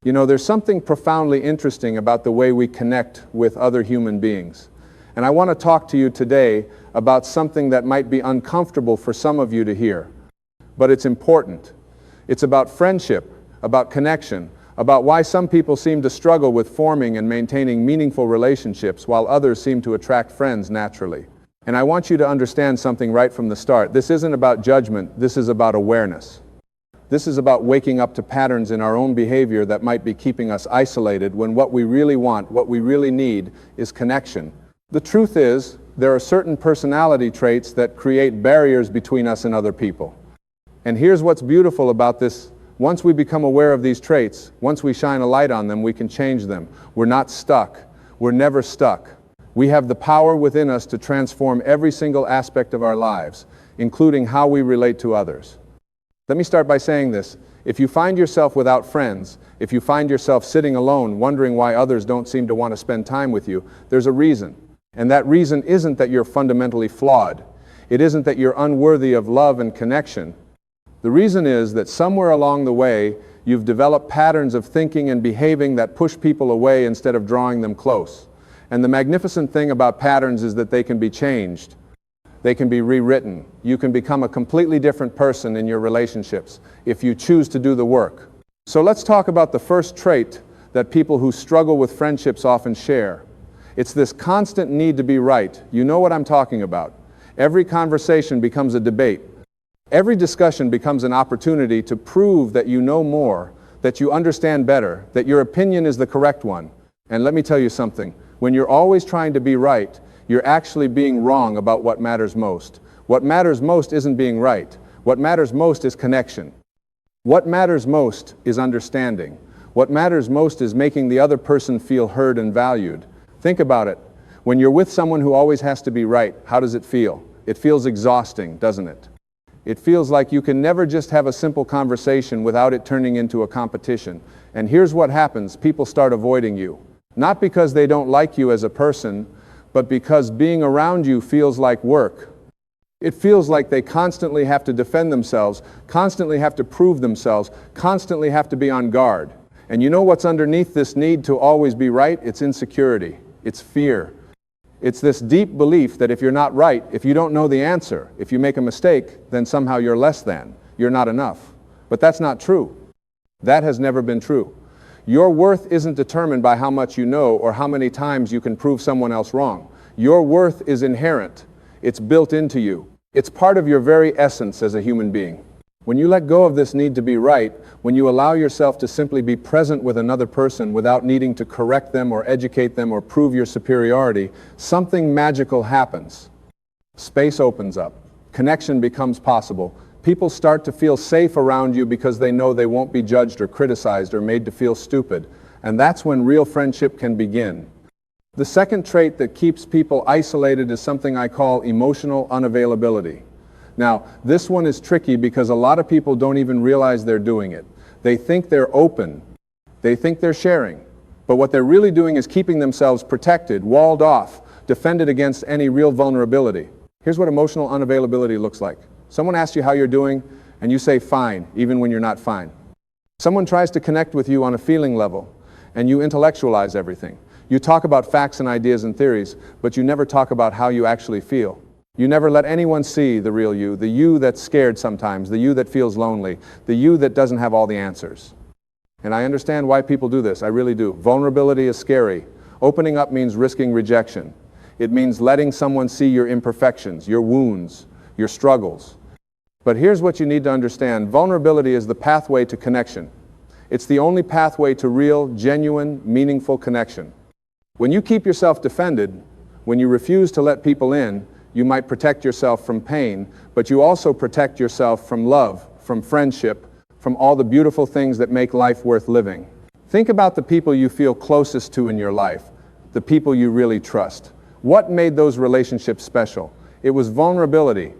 You know, there's something profoundly interesting about the way we connect with other human beings. And I want to talk to you today about something that might be uncomfortable for some of you to hear, but it's important. It's about friendship, about connection, about why some people seem to struggle with forming and maintaining meaningful relationships while others seem to attract friends naturally. And I want you to understand something right from the start. This isn't about judgment, this is about awareness. This is about waking up to patterns in our own behavior that might be keeping us isolated when what we really want, what we really need, is connection. The truth is, there are certain personality traits that create barriers between us and other people. And here's what's beautiful about this. Once we become aware of these traits, once we shine a light on them, we can change them. We're not stuck. We're never stuck. We have the power within us to transform every single aspect of our lives, including how we relate to others. Let me start by saying this. If you find yourself without friends, if you find yourself sitting alone, wondering why others don't seem to want to spend time with you, there's a reason. And that reason isn't that you're fundamentally flawed. It isn't that you're unworthy of love and connection. The reason is that somewhere along the way, you've developed patterns of thinking and behaving that push people away instead of drawing them close. And the magnificent thing about patterns is that they can be changed. They can be rewritten. You can become a completely different person in your relationships if you choose to do the work. So let's talk about the first trait that people who struggle with friendships often share. It's this constant need to be right. You know what I'm talking about. Every conversation becomes a debate. Every discussion becomes an opportunity to prove that you know more, that you understand better, that your opinion is the correct one. And let me tell you something. When you're always trying to be right, you're actually being wrong about what matters most. What matters most isn't being right. What matters most is connection. What matters most is understanding. What matters most is making the other person feel heard and valued. Think about it. When you're with someone who always has to be right, how does it feel? It feels exhausting, doesn't it? It feels like you can never just have a simple conversation without it turning into a competition. And here's what happens. People start avoiding you. Not because they don't like you as a person, but because being around you feels like work. It feels like they constantly have to defend themselves, constantly have to prove themselves, constantly have to be on guard. And you know what's underneath this need to always be right? It's insecurity. It's fear. It's this deep belief that if you're not right, if you don't know the answer, if you make a mistake, then somehow you're less than. You're not enough. But that's not true. That has never been true. Your worth isn't determined by how much you know or how many times you can prove someone else wrong. Your worth is inherent. It's built into you. It's part of your very essence as a human being. When you let go of this need to be right, when you allow yourself to simply be present with another person without needing to correct them or educate them or prove your superiority, something magical happens. Space opens up. Connection becomes possible. People start to feel safe around you because they know they won't be judged or criticized or made to feel stupid. And that's when real friendship can begin. The second trait that keeps people isolated is something I call emotional unavailability. Now, this one is tricky because a lot of people don't even realize they're doing it. They think they're open. They think they're sharing. But what they're really doing is keeping themselves protected, walled off, defended against any real vulnerability. Here's what emotional unavailability looks like. Someone asks you how you're doing, and you say fine, even when you're not fine. Someone tries to connect with you on a feeling level, and you intellectualize everything. You talk about facts and ideas and theories, but you never talk about how you actually feel. You never let anyone see the real you, the you that's scared sometimes, the you that feels lonely, the you that doesn't have all the answers. And I understand why people do this, I really do. Vulnerability is scary. Opening up means risking rejection. It means letting someone see your imperfections, your wounds, your struggles. But here's what you need to understand. Vulnerability is the pathway to connection. It's the only pathway to real, genuine, meaningful connection. When you keep yourself defended, when you refuse to let people in, you might protect yourself from pain, but you also protect yourself from love, from friendship, from all the beautiful things that make life worth living. Think about the people you feel closest to in your life, the people you really trust. What made those relationships special? It was vulnerability.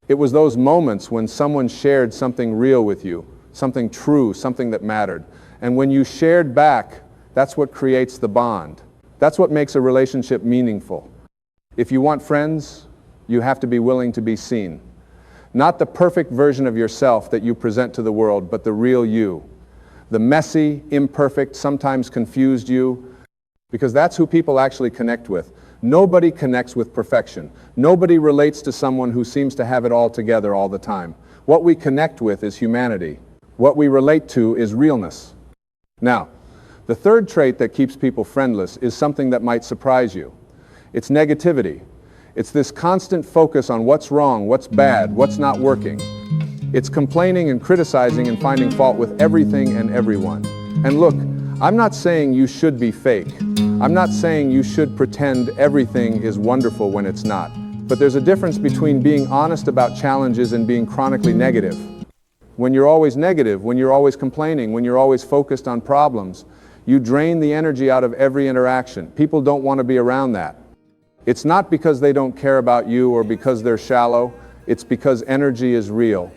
It was those moments when someone shared something real with you, something true, something that mattered. And when you shared back, that's what creates the bond. That's what makes a relationship meaningful. If you want friends, you have to be willing to be seen. Not the perfect version of yourself that you present to the world, but the real you. the messy, imperfect, sometimes confused you, because that's who people actually connect with. Nobody connects with perfection. Nobody relates to someone who seems to have it all together all the time. What we connect with is humanity. What we relate to is realness. Now, the third trait that keeps people friendless is something that might surprise you. It's negativity. It's this constant focus on what's wrong, what's bad, what's not working. It's complaining and criticizing and finding fault with everything and everyone. And look, I'm not saying you should be fake. I'm not saying you should pretend everything is wonderful when it's not. But there's a difference between being honest about challenges and being chronically negative. When you're always negative, when you're always complaining, when you're always focused on problems, you drain the energy out of every interaction. People don't want to be around that. It's not because they don't care about you or because they're shallow. It's because energy is real.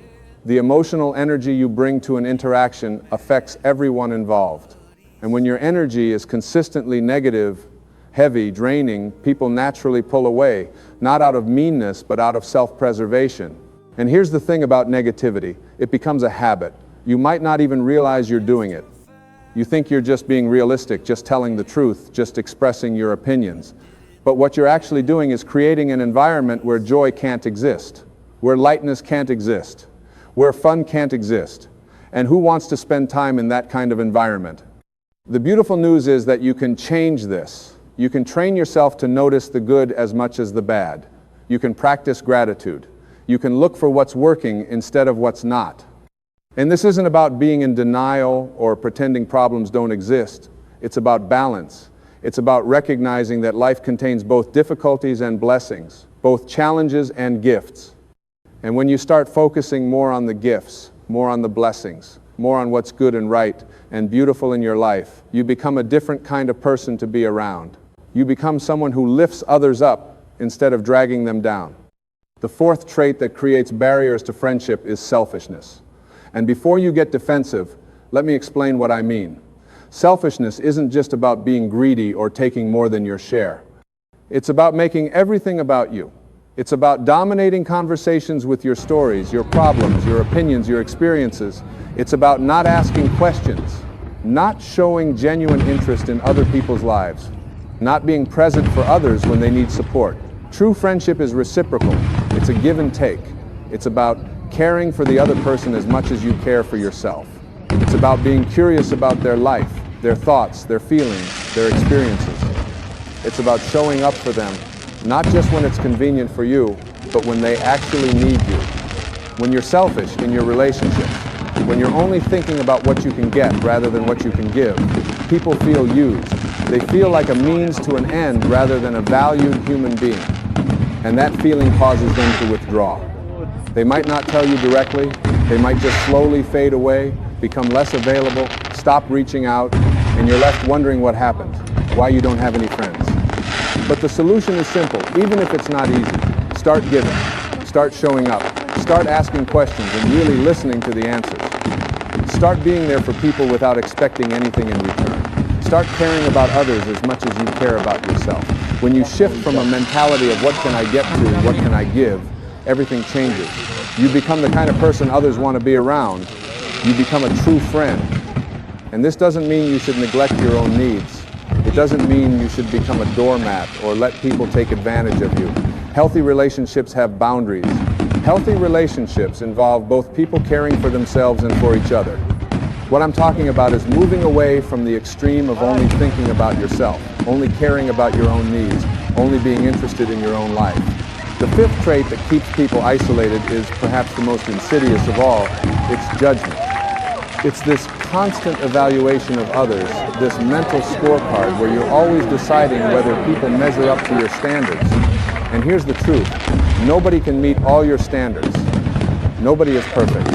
The emotional energy you bring to an interaction affects everyone involved. And when your energy is consistently negative, heavy, draining, people naturally pull away, not out of meanness, but out of self-preservation. And here's the thing about negativity. It becomes a habit. You might not even realize you're doing it. You think you're just being realistic, just telling the truth, just expressing your opinions. But what you're actually doing is creating an environment where joy can't exist, where lightness can't exist, where fun can't exist. And who wants to spend time in that kind of environment? The beautiful news is that you can change this. You can train yourself to notice the good as much as the bad. You can practice gratitude. You can look for what's working instead of what's not. And this isn't about being in denial or pretending problems don't exist. It's about balance. It's about recognizing that life contains both difficulties and blessings, both challenges and gifts. And when you start focusing more on the gifts, more on the blessings, more on what's good and right and beautiful in your life, you become a different kind of person to be around. You become someone who lifts others up instead of dragging them down. The fourth trait that creates barriers to friendship is selfishness. And before you get defensive, let me explain what I mean. Selfishness isn't just about being greedy or taking more than your share. It's about making everything about you. It's about dominating conversations with your stories, your problems, your opinions, your experiences. It's about not asking questions, not showing genuine interest in other people's lives, not being present for others when they need support. True friendship is reciprocal. It's a give and take. It's about caring for the other person as much as you care for yourself. It's about being curious about their life, their thoughts, their feelings, their experiences. It's about showing up for them, not just when it's convenient for you, but when they actually need you. When you're selfish in your relationships, when you're only thinking about what you can get rather than what you can give, people feel used. They feel like a means to an end rather than a valued human being. And that feeling causes them to withdraw. They might not tell you directly. They might just slowly fade away, become less available, stop reaching out, and you're left wondering what happened, why you don't have any friends. But the solution is simple, even if it's not easy. Start giving, start showing up, start asking questions and really listening to the answers. Start being there for people without expecting anything in return. Start caring about others as much as you care about yourself. When you shift from a mentality of what can I get to, what can I give, everything changes. You become the kind of person others want to be around. You become a true friend. And this doesn't mean you should neglect your own needs. It doesn't mean you should become a doormat or let people take advantage of you. Healthy relationships have boundaries. Healthy relationships involve both people caring for themselves and for each other. What I'm talking about is moving away from the extreme of only thinking about yourself, only caring about your own needs, only being interested in your own life. The fifth trait that keeps people isolated is perhaps the most insidious of all. It's judgment. It's this constant evaluation of others, this mental scorecard where you're always deciding whether people measure up to your standards. And here's the truth. Nobody can meet all your standards. Nobody is perfect.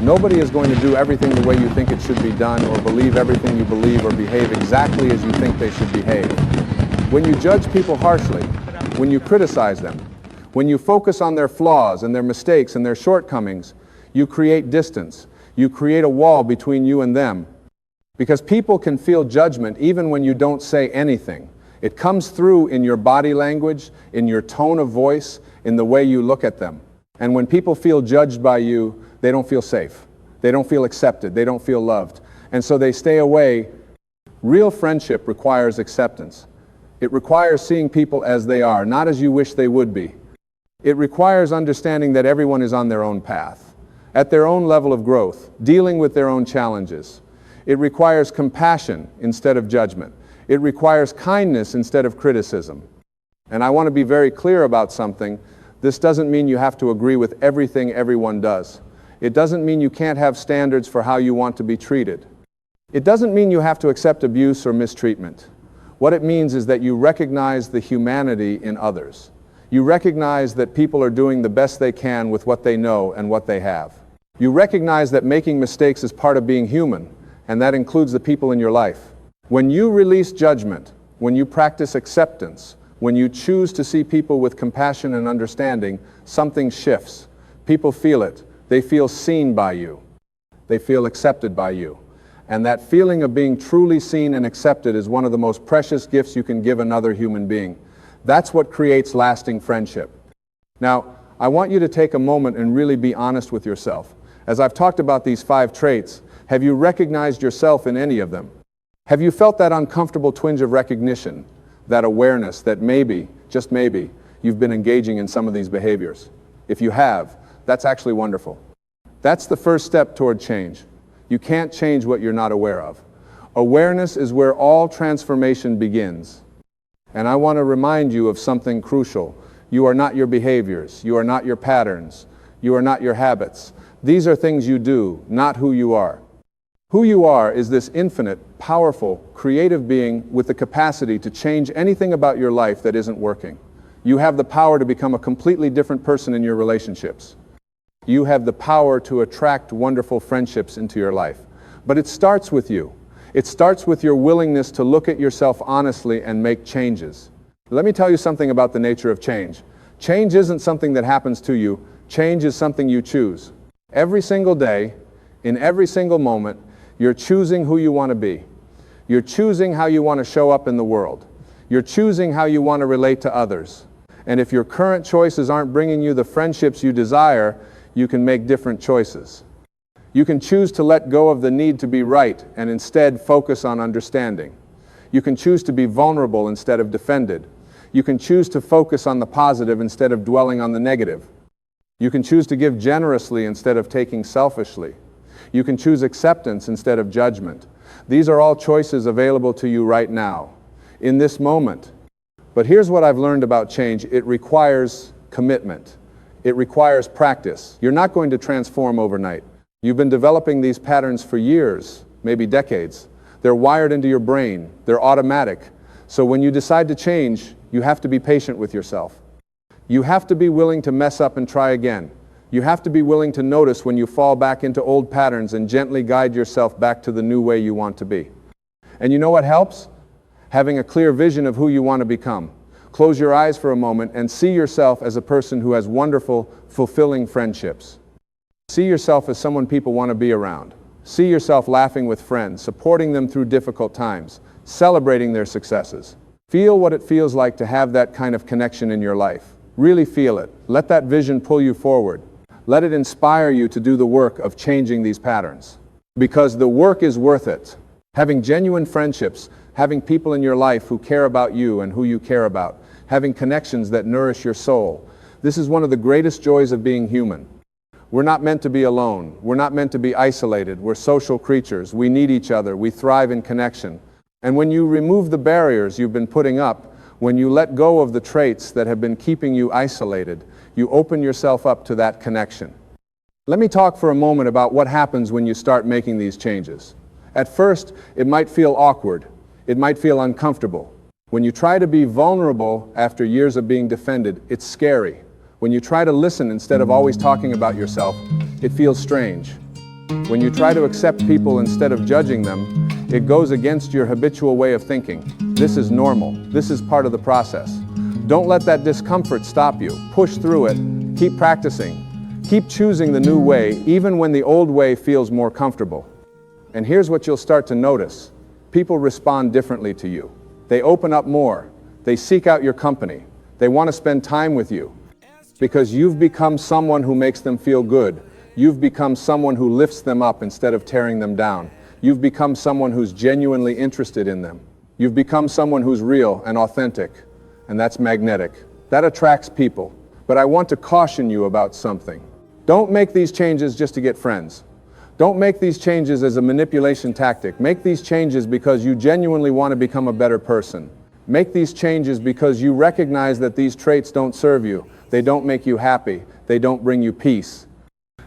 Nobody is going to do everything the way you think it should be done or believe everything you believe or behave exactly as you think they should behave. When you judge people harshly, when you criticize them, when you focus on their flaws and their mistakes and their shortcomings, you create distance. You create a wall between you and them. Because people can feel judgment even when you don't say anything. It comes through in your body language, in your tone of voice, in the way you look at them. And when people feel judged by you, they don't feel safe. They don't feel accepted. They don't feel loved. and so they stay away. Real friendship requires acceptance. It requires seeing people as they are, not as you wish they would be. It requires understanding that everyone is on their own path, at their own level of growth, dealing with their own challenges. It requires compassion instead of judgment. It requires kindness instead of criticism. And I want to be very clear about something. This doesn't mean you have to agree with everything everyone does. It doesn't mean you can't have standards for how you want to be treated. It doesn't mean you have to accept abuse or mistreatment. What it means is that you recognize the humanity in others. You recognize that people are doing the best they can with what they know and what they have. You recognize that making mistakes is part of being human, and that includes the people in your life. When you release judgment, when you practice acceptance, when you choose to see people with compassion and understanding, something shifts. People feel it. They feel seen by you. They feel accepted by you. And that feeling of being truly seen and accepted is one of the most precious gifts you can give another human being. That's what creates lasting friendship. Now, I want you to take a moment and really be honest with yourself. As I've talked about these 5 traits, have you recognized yourself in any of them? Have you felt that uncomfortable twinge of recognition, that awareness that maybe, just maybe, you've been engaging in some of these behaviors? If you have, that's actually wonderful. That's the first step toward change. You can't change what you're not aware of. Awareness is where all transformation begins. And I want to remind you of something crucial. You are not your behaviors. You are not your patterns. You are not your habits. These are things you do, not who you are. Who you are is this infinite, powerful, creative being with the capacity to change anything about your life that isn't working. You have the power to become a completely different person in your relationships. You have the power to attract wonderful friendships into your life. But it starts with you. It starts with your willingness to look at yourself honestly and make changes. Let me tell you something about the nature of change. Change isn't something that happens to you. Change is something you choose. Every single day, in every single moment, you're choosing who you want to be. You're choosing how you want to show up in the world. You're choosing how you want to relate to others. And if your current choices aren't bringing you the friendships you desire, you can make different choices. You can choose to let go of the need to be right and instead focus on understanding. You can choose to be vulnerable instead of defended. You can choose to focus on the positive instead of dwelling on the negative. You can choose to give generously instead of taking selfishly. You can choose acceptance instead of judgment. These are all choices available to you right now, in this moment. But here's what I've learned about change. It requires commitment. It requires practice. You're not going to transform overnight. You've been developing these patterns for years, maybe decades. They're wired into your brain. They're automatic. So when you decide to change, you have to be patient with yourself. You have to be willing to mess up and try again. You have to be willing to notice when you fall back into old patterns and gently guide yourself back to the new way you want to be. And you know what helps? Having a clear vision of who you want to become. Close your eyes for a moment and see yourself as a person who has wonderful, fulfilling friendships. See yourself as someone people want to be around. See yourself laughing with friends, supporting them through difficult times, celebrating their successes. Feel what it feels like to have that kind of connection in your life. Really feel it. Let that vision pull you forward. Let it inspire you to do the work of changing these patterns. Because the work is worth it. Having genuine friendships, having people in your life who care about you and who you care about, having connections that nourish your soul. This is one of the greatest joys of being human. We're not meant to be alone. We're not meant to be isolated. We're social creatures. We need each other. We thrive in connection. And when you remove the barriers you've been putting up, when you let go of the traits that have been keeping you isolated, you open yourself up to that connection. Let me talk for a moment about what happens when you start making these changes. At first, it might feel awkward. It might feel uncomfortable. When you try to be vulnerable after years of being defended, it's scary. When you try to listen instead of always talking about yourself, it feels strange. When you try to accept people instead of judging them, it goes against your habitual way of thinking. This is normal. This is part of the process. Don't let that discomfort stop you. Push through it. Keep practicing. Keep choosing the new way, even when the old way feels more comfortable. And here's what you'll start to notice. People respond differently to you. They open up more. They seek out your company. They want to spend time with you. Because you've become someone who makes them feel good. You've become someone who lifts them up instead of tearing them down. You've become someone who's genuinely interested in them. You've become someone who's real and authentic, and that's magnetic. That attracts people. But I want to caution you about something. Don't make these changes just to get friends. Don't make these changes as a manipulation tactic. Make these changes because you genuinely want to become a better person. Make these changes because you recognize that these traits don't serve you. They don't make you happy. They don't bring you peace.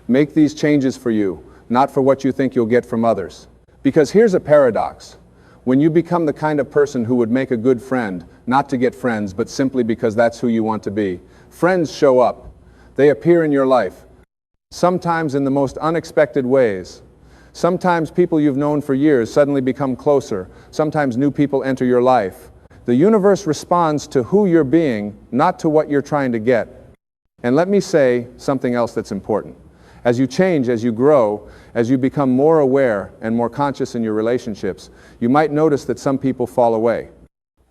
Make these changes for you, not for what you think you'll get from others. Because here's a paradox. When you become the kind of person who would make a good friend, not to get friends, but simply because that's who you want to be, friends show up. They appear in your life, sometimes in the most unexpected ways. Sometimes people you've known for years suddenly become closer. Sometimes new people enter your life. The universe responds to who you're being, not to what you're trying to get. And let me say something else that's important. As you change, as you grow, as you become more aware and more conscious in your relationships, you might notice that some people fall away.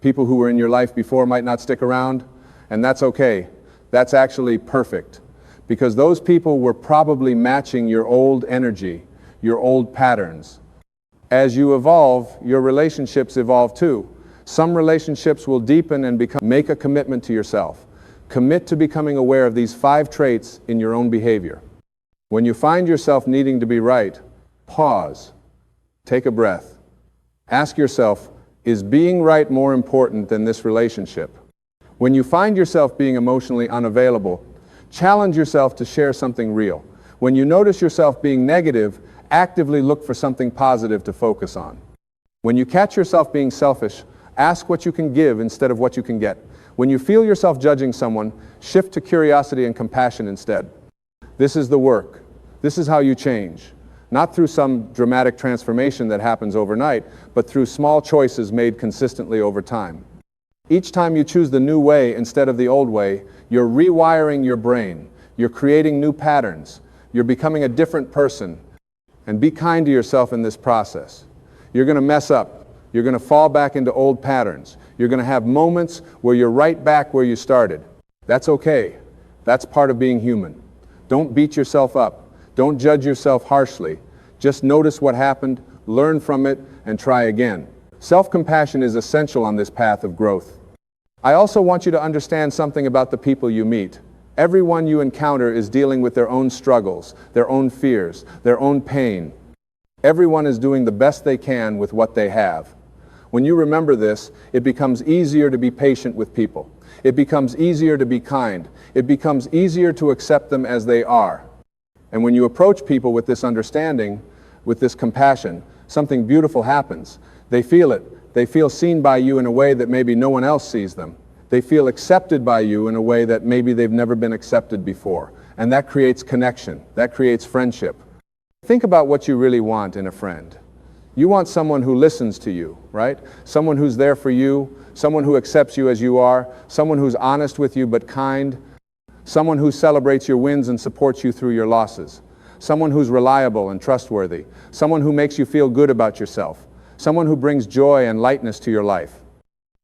People who were in your life before might not stick around, and that's okay. That's actually perfect, because those people were probably matching your old energy, your old patterns. As you evolve, your relationships evolve too. Some relationships will deepen and make a commitment to yourself. Commit to becoming aware of these 5 traits in your own behavior. When you find yourself needing to be right, pause, take a breath. Ask yourself, is being right more important than this relationship? When you find yourself being emotionally unavailable, challenge yourself to share something real. When you notice yourself being negative, actively look for something positive to focus on. When you catch yourself being selfish, ask what you can give instead of what you can get. When you feel yourself judging someone, shift to curiosity and compassion instead. This is the work. This is how you change. Not through some dramatic transformation that happens overnight, but through small choices made consistently over time. Each time you choose the new way instead of the old way, you're rewiring your brain. You're creating new patterns. You're becoming a different person. And be kind to yourself in this process. You're going to mess up. You're going to fall back into old patterns. You're going to have moments where you're right back where you started. That's okay. That's part of being human. Don't beat yourself up. Don't judge yourself harshly. Just notice what happened, learn from it, and try again. Self-compassion is essential on this path of growth. I also want you to understand something about the people you meet. Everyone you encounter is dealing with their own struggles, their own fears, their own pain. Everyone is doing the best they can with what they have. When you remember this, it becomes easier to be patient with people. It becomes easier to be kind. It becomes easier to accept them as they are. And when you approach people with this understanding, with this compassion, something beautiful happens. They feel it. They feel seen by you in a way that maybe no one else sees them. They feel accepted by you in a way that maybe they've never been accepted before. And that creates connection. That creates friendship. Think about what you really want in a friend. You want someone who listens to you, right? Someone who's there for you, someone who accepts you as you are, someone who's honest with you but kind, someone who celebrates your wins and supports you through your losses, someone who's reliable and trustworthy, someone who makes you feel good about yourself, someone who brings joy and lightness to your life.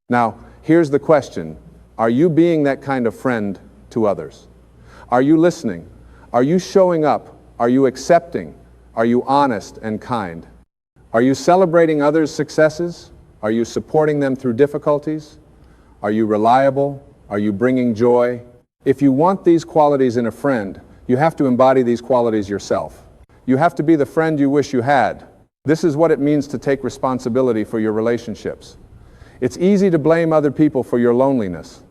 Now, here's the question. Are you being that kind of friend to others? Are you listening? Are you showing up? Are you accepting? Are you honest and kind? Are you celebrating others' successes? Are you supporting them through difficulties? Are you reliable? Are you bringing joy? If you want these qualities in a friend, you have to embody these qualities yourself. You have to be the friend you wish you had. This is what it means to take responsibility for your relationships. It's easy to blame other people for your loneliness.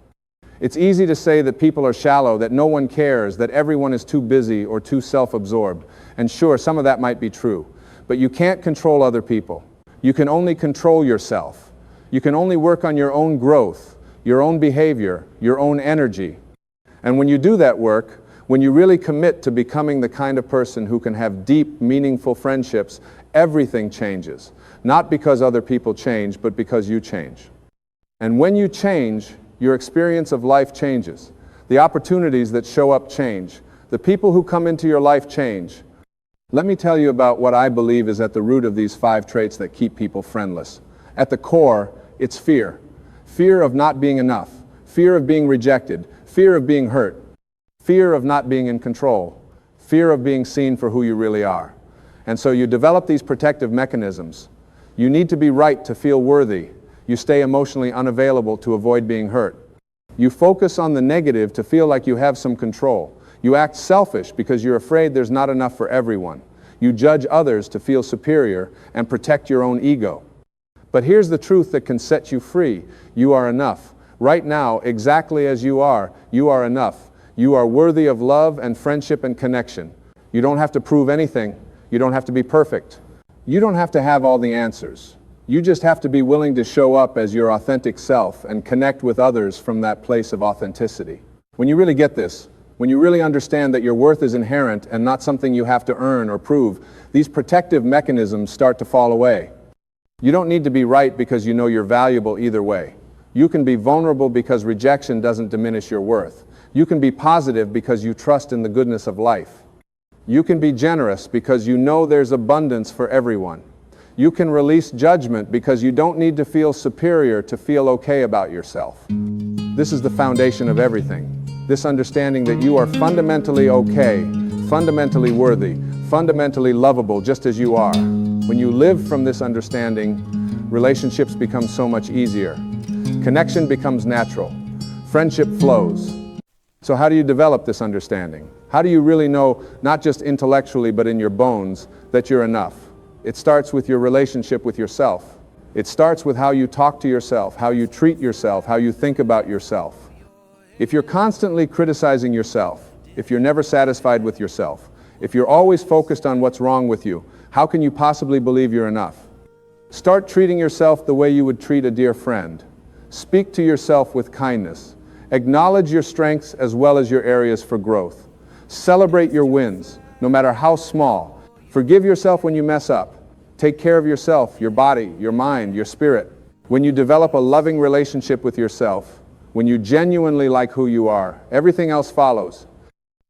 It's easy to say that people are shallow, that no one cares, that everyone is too busy or too self-absorbed. And sure, some of that might be true. But you can't control other people. You can only control yourself. You can only work on your own growth, your own behavior, your own energy. And when you do that work, when you really commit to becoming the kind of person who can have deep, meaningful friendships, everything changes. Not because other people change, but because you change. And when you change, your experience of life changes. The opportunities that show up change. The people who come into your life change. Let me tell you about what I believe is at the root of these 5 traits that keep people friendless. At the core, it's fear. Fear of not being enough. Fear of being rejected. Fear of being hurt. Fear of not being in control. Fear of being seen for who you really are. And so you develop these protective mechanisms. You need to be right to feel worthy. You stay emotionally unavailable to avoid being hurt. You focus on the negative to feel like you have some control. You act selfish because you're afraid there's not enough for everyone. You judge others to feel superior and protect your own ego. But here's the truth that can set you free. You are enough. Right now, exactly as you are enough. You are worthy of love and friendship and connection. You don't have to prove anything. You don't have to be perfect. You don't have to have all the answers. You just have to be willing to show up as your authentic self and connect with others from that place of authenticity. When you really get this, when you really understand that your worth is inherent and not something you have to earn or prove, these protective mechanisms start to fall away. You don't need to be right because you know you're valuable either way. You can be vulnerable because rejection doesn't diminish your worth. You can be positive because you trust in the goodness of life. You can be generous because you know there's abundance for everyone. You can release judgment because you don't need to feel superior to feel okay about yourself. This is the foundation of everything. This understanding that you are fundamentally okay, fundamentally worthy, fundamentally lovable just as you are. When you live from this understanding, relationships become so much easier. Connection becomes natural. Friendship flows. So how do you develop this understanding? How do you really know, not just intellectually but in your bones, that you're enough? It starts with your relationship with yourself. It starts with how you talk to yourself, how you treat yourself, how you think about yourself. If you're constantly criticizing yourself, if you're never satisfied with yourself, if you're always focused on what's wrong with you, how can you possibly believe you're enough? Start treating yourself the way you would treat a dear friend. Speak to yourself with kindness. Acknowledge your strengths as well as your areas for growth. Celebrate your wins, no matter how small. Forgive yourself when you mess up. Take care of yourself, your body, your mind, your spirit. When you develop a loving relationship with yourself, when you genuinely like who you are, everything else follows.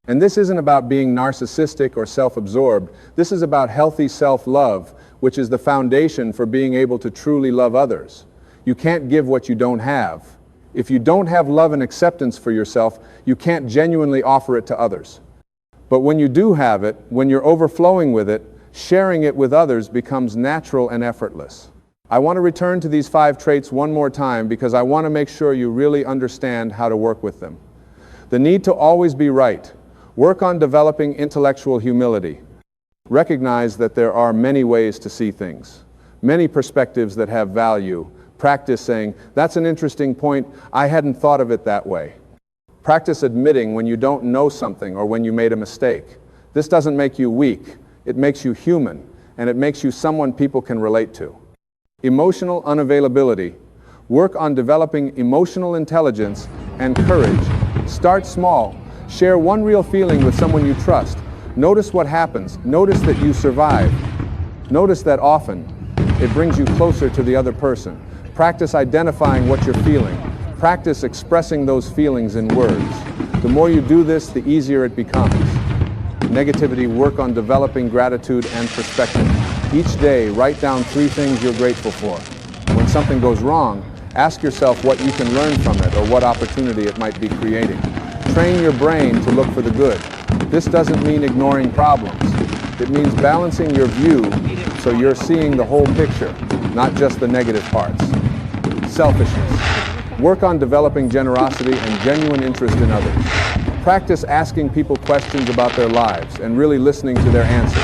And this isn't about being narcissistic or self-absorbed. This is about healthy self-love, which is the foundation for being able to truly love others. You can't give what you don't have. If you don't have love and acceptance for yourself, you can't genuinely offer it to others. But when you do have it, when you're overflowing with it, sharing it with others becomes natural and effortless. I want to return to these 5 traits one more time because I want to make sure you really understand how to work with them. The need to always be right. Work on developing intellectual humility. Recognize that there are many ways to see things, many perspectives that have value. Practice saying, that's an interesting point, I hadn't thought of it that way. Practice admitting when you don't know something or when you made a mistake. This doesn't make you weak, it makes you human, and it makes you someone people can relate to. Emotional unavailability. Work on developing emotional intelligence and courage. Start small. Share one real feeling with someone you trust. Notice what happens. Notice that you survive. Notice that often it brings you closer to the other person. Practice identifying what you're feeling. Practice expressing those feelings in words. The more you do this, the easier it becomes. Negativity. Work on developing gratitude and perspective. Each day, write down 3 things you're grateful for. When something goes wrong, ask yourself what you can learn from it or what opportunity it might be creating. Train your brain to look for the good. This doesn't mean ignoring problems. It means balancing your view so you're seeing the whole picture, not just the negative parts. Selfishness. Work on developing generosity and genuine interest in others. Practice asking people questions about their lives and really listening to their answers.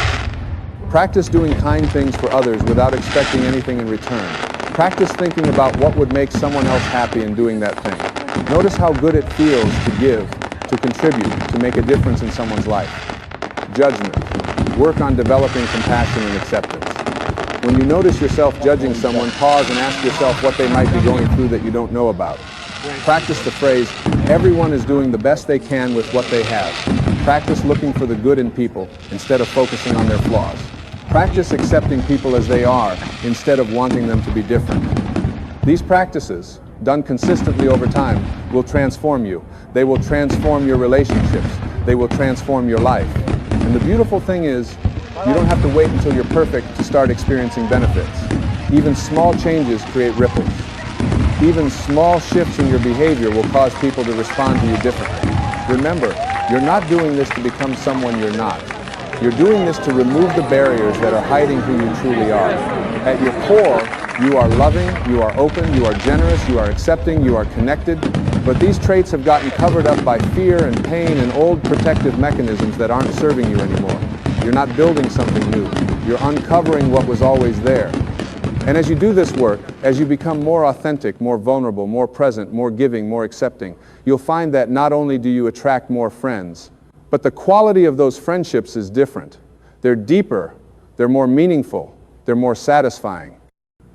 Practice doing kind things for others without expecting anything in return. Practice thinking about what would make someone else happy in doing that thing. Notice how good it feels to give, to contribute, to make a difference in someone's life. Judgment. Work on developing compassion and acceptance. When you notice yourself judging someone, pause and ask yourself what they might be going through that you don't know about. Practice the phrase, everyone is doing the best they can with what they have. Practice looking for the good in people instead of focusing on their flaws. Practice accepting people as they are instead of wanting them to be different. These practices, done consistently over time, will transform you. They will transform your relationships. They will transform your life. And the beautiful thing is, you don't have to wait until you're perfect to start experiencing benefits. Even small changes create ripples. Even small shifts in your behavior will cause people to respond to you differently. Remember, you're not doing this to become someone you're not. You're doing this to remove the barriers that are hiding who you truly are. At your core, you are loving, you are open, you are generous, you are accepting, you are connected, but these traits have gotten covered up by fear and pain and old protective mechanisms that aren't serving you anymore. You're not building something new. You're uncovering what was always there. And as you do this work, as you become more authentic, more vulnerable, more present, more giving, more accepting, you'll find that not only do you attract more friends, but the quality of those friendships is different. They're deeper, they're more meaningful, they're more satisfying,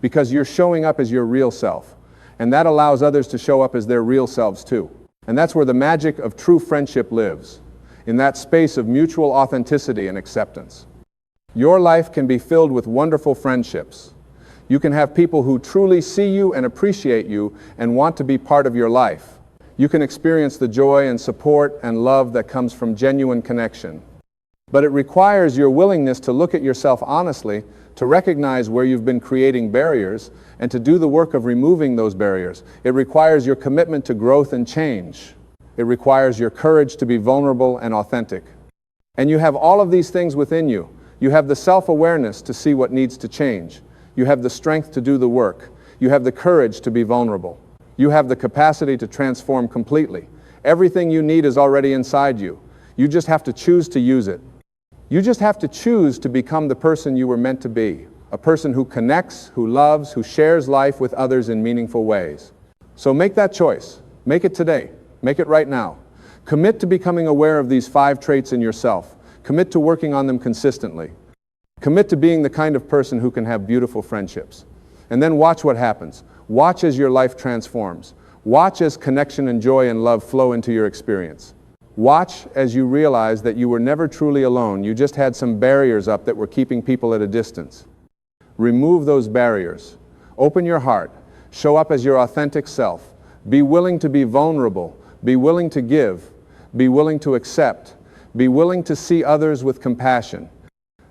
because you're showing up as your real self. And that allows others to show up as their real selves too. And that's where the magic of true friendship lives, in that space of mutual authenticity and acceptance. Your life can be filled with wonderful friendships. You can have people who truly see you and appreciate you and want to be part of your life. You can experience the joy and support and love that comes from genuine connection. But it requires your willingness to look at yourself honestly, to recognize where you've been creating barriers, and to do the work of removing those barriers. It requires your commitment to growth and change. It requires your courage to be vulnerable and authentic. And you have all of these things within you. You have the self-awareness to see what needs to change. You have the strength to do the work. You have the courage to be vulnerable. You have the capacity to transform completely. Everything you need is already inside you. You just have to choose to use it. You just have to choose to become the person you were meant to be, a person who connects, who loves, who shares life with others in meaningful ways. So make that choice. Make it today. Make it right now. Commit to becoming aware of these 5 traits in yourself. Commit to working on them consistently. Commit to being the kind of person who can have beautiful friendships. And then watch what happens. Watch as your life transforms. Watch as connection and joy and love flow into your experience. Watch as you realize that you were never truly alone. You just had some barriers up that were keeping people at a distance. Remove those barriers. Open your heart. Show up as your authentic self. Be willing to be vulnerable. Be willing to give. Be willing to accept. Be willing to see others with compassion.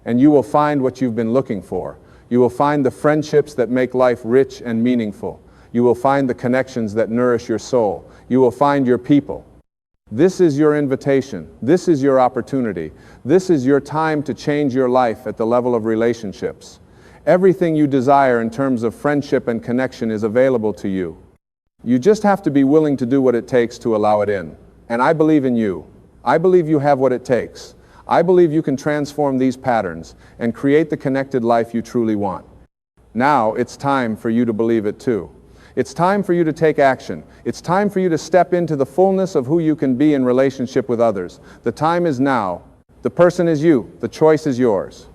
And you will find what you've been looking for. You will find the friendships that make life rich and meaningful. You will find the connections that nourish your soul. You will find your people. This is your invitation. This is your opportunity. This is your time to change your life at the level of relationships. Everything you desire in terms of friendship and connection is available to you. You just have to be willing to do what it takes to allow it in. And I believe in you. I believe you have what it takes. I believe you can transform these patterns and create the connected life you truly want. Now it's time for you to believe it too. It's time for you to take action. It's time for you to step into the fullness of who you can be in relationship with others. The time is now. The person is you. The choice is yours.